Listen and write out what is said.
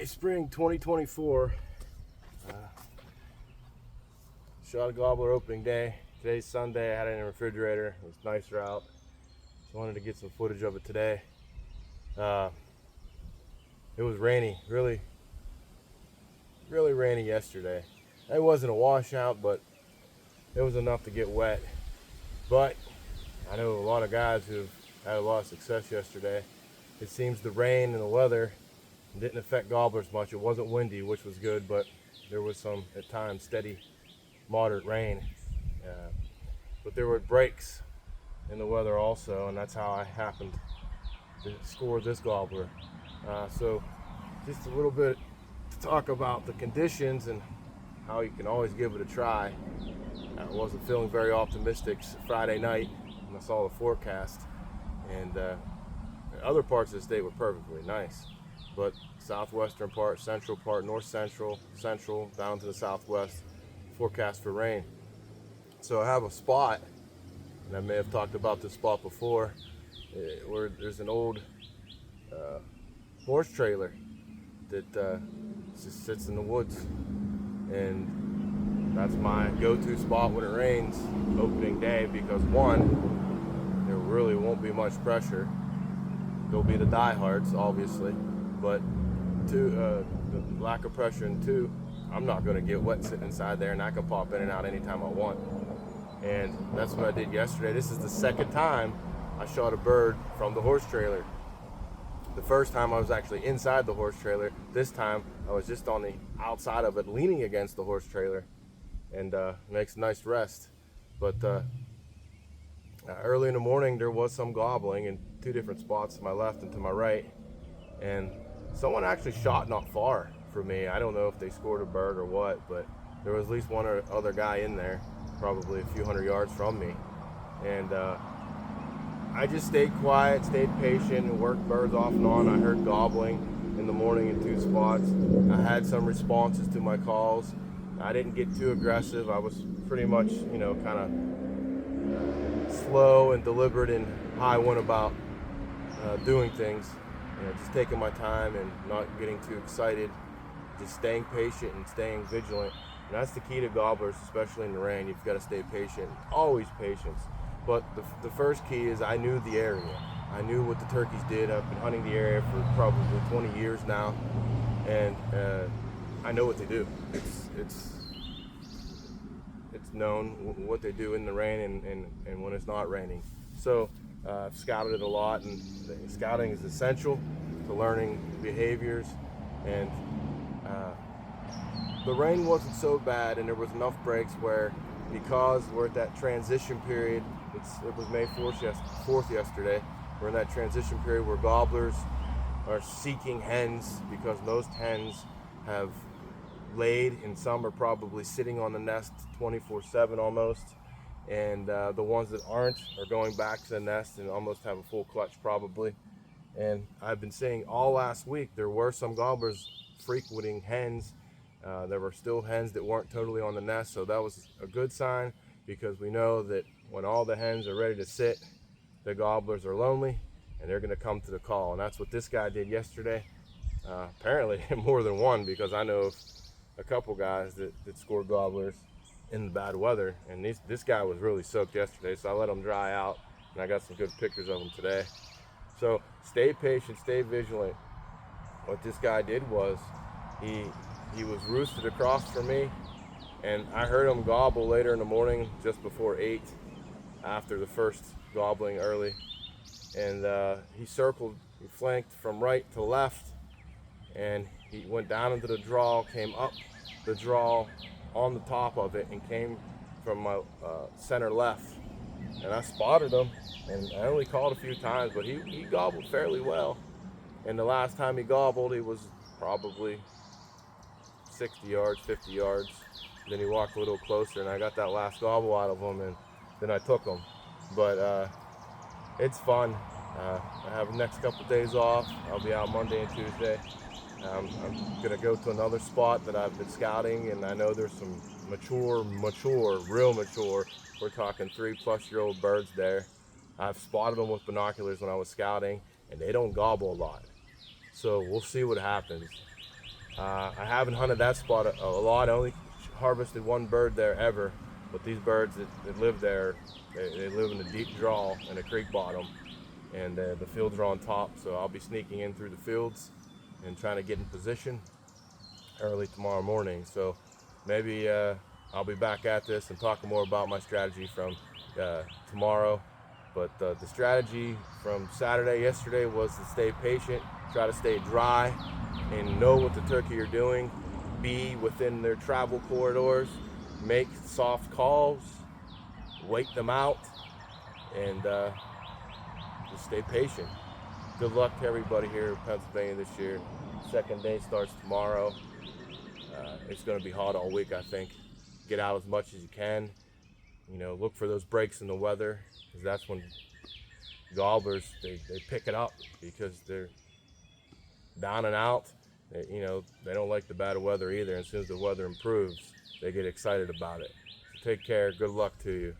Hey, spring 2024. Shot a gobbler opening day. Today's Sunday. I had it in the refrigerator. It was nicer out. So I wanted to get some footage of it today. It was rainy, really rainy yesterday. It wasn't a washout, but it was enough to get wet. But I know a lot of guys who've had a lot of success yesterday. It seems the rain and the weather didn't affect gobblers much. It wasn't windy, which was good, but there was some, at times, steady, moderate rain. But there were breaks in the weather also, and that's how I happened to score this gobbler. So just a little bit to talk about the conditions and how you can always give it a try. I wasn't feeling very optimistic Friday night when I saw the forecast, and other parts of the state were perfectly nice, but southwestern part, central part, north central, down to the southwest, forecast for rain. So I have a spot, and I may have talked about this spot before, where there's an old horse trailer that just sits in the woods, and that's my go-to spot when it rains opening day, because one, there really won't be much pressure. There'll be the diehards, obviously, but two, the lack of pressure, and two, I'm not going to get wet sitting inside there, and I can pop in and out anytime I want. And that's what I did yesterday. This is the second time I shot a bird from the horse trailer. The first time I was actually inside the horse trailer. This time I was just on the outside of it, leaning against the horse trailer, and makes a nice rest. But early in the morning there was some gobbling in two different spots, to my left and to my right, and someone actually shot not far from me. I don't know if they scored a bird or what, but there was at least one or other guy in there, probably a few hundred yards from me, and I just stayed quiet, stayed patient, and worked birds off and on. I heard gobbling in the morning in two spots. I had some responses to my calls. I didn't get too aggressive. I was pretty much, kind of slow and deliberate in how I went about doing things. Just taking my time and not getting too excited. Just staying patient and staying vigilant. And that's the key to gobblers, especially in the rain. You've got to stay patient. Always patience. But the first key is I knew the area. I knew what the turkeys did. I've been hunting the area for probably 20 years now, and I know what they do. It's known what they do in the rain and when it's not raining. So I've scouted it a lot, and scouting is essential to learning behaviors. And the rain wasn't so bad, and there was enough breaks where, because we're at that transition period, it was May 4th yesterday, we're in that transition period where gobblers are seeking hens, because most hens have laid, and some are probably sitting on the nest 24/7 almost, and the ones that aren't are going back to the nest and almost have a full clutch probably. And I've been saying all last week there were some gobblers frequenting hens. There were still hens that weren't totally on the nest, so that was a good sign, because we know that when all the hens are ready to sit, the gobblers are lonely and they're going to come to the call. And that's what this guy did yesterday. Apparently more than one, because I know of a couple guys that scored gobblers in the bad weather, and this guy was really soaked yesterday, so I let him dry out, and I got some good pictures of him today. So stay patient, stay vigilant. What this guy did was he was roosted across from me, and I heard him gobble later in the morning, just before 8, after the first gobbling early. And he flanked from right to left, and he went down into the draw, came up the draw on the top of it, and came from my center left. And I spotted him, and I only called a few times, but he gobbled fairly well. And the last time he gobbled, he was probably 60 yards, 50 yards. Then he walked a little closer, and I got that last gobble out of him, and then I took him. But it's fun. I have the next couple days off. I'll be out Monday and Tuesday. I'm gonna go to another spot that I've been scouting, and I know there's some real mature. We're talking 3+ year old birds there. I've spotted them with binoculars when I was scouting, and they don't gobble a lot. So we'll see what happens. I haven't hunted that spot a lot. I only harvested one bird there ever, but these birds that live there, they live in a deep draw in a creek bottom, and the fields are on top, so I'll be sneaking in through the fields and trying to get in position early tomorrow morning. So maybe I'll be back at this and talking more about my strategy from tomorrow. But the strategy from yesterday was to stay patient, try to stay dry, and know what the turkey are doing, be within their travel corridors, make soft calls, wait them out, and just stay patient. Good luck to everybody here in Pennsylvania this year. Second day starts tomorrow. It's going to be hot all week, I think. Get out as much as you can. Look for those breaks in the weather, because that's when gobblers, they pick it up, because they're down and out. They don't like the bad weather either. And as soon as the weather improves, they get excited about it. So take care. Good luck to you.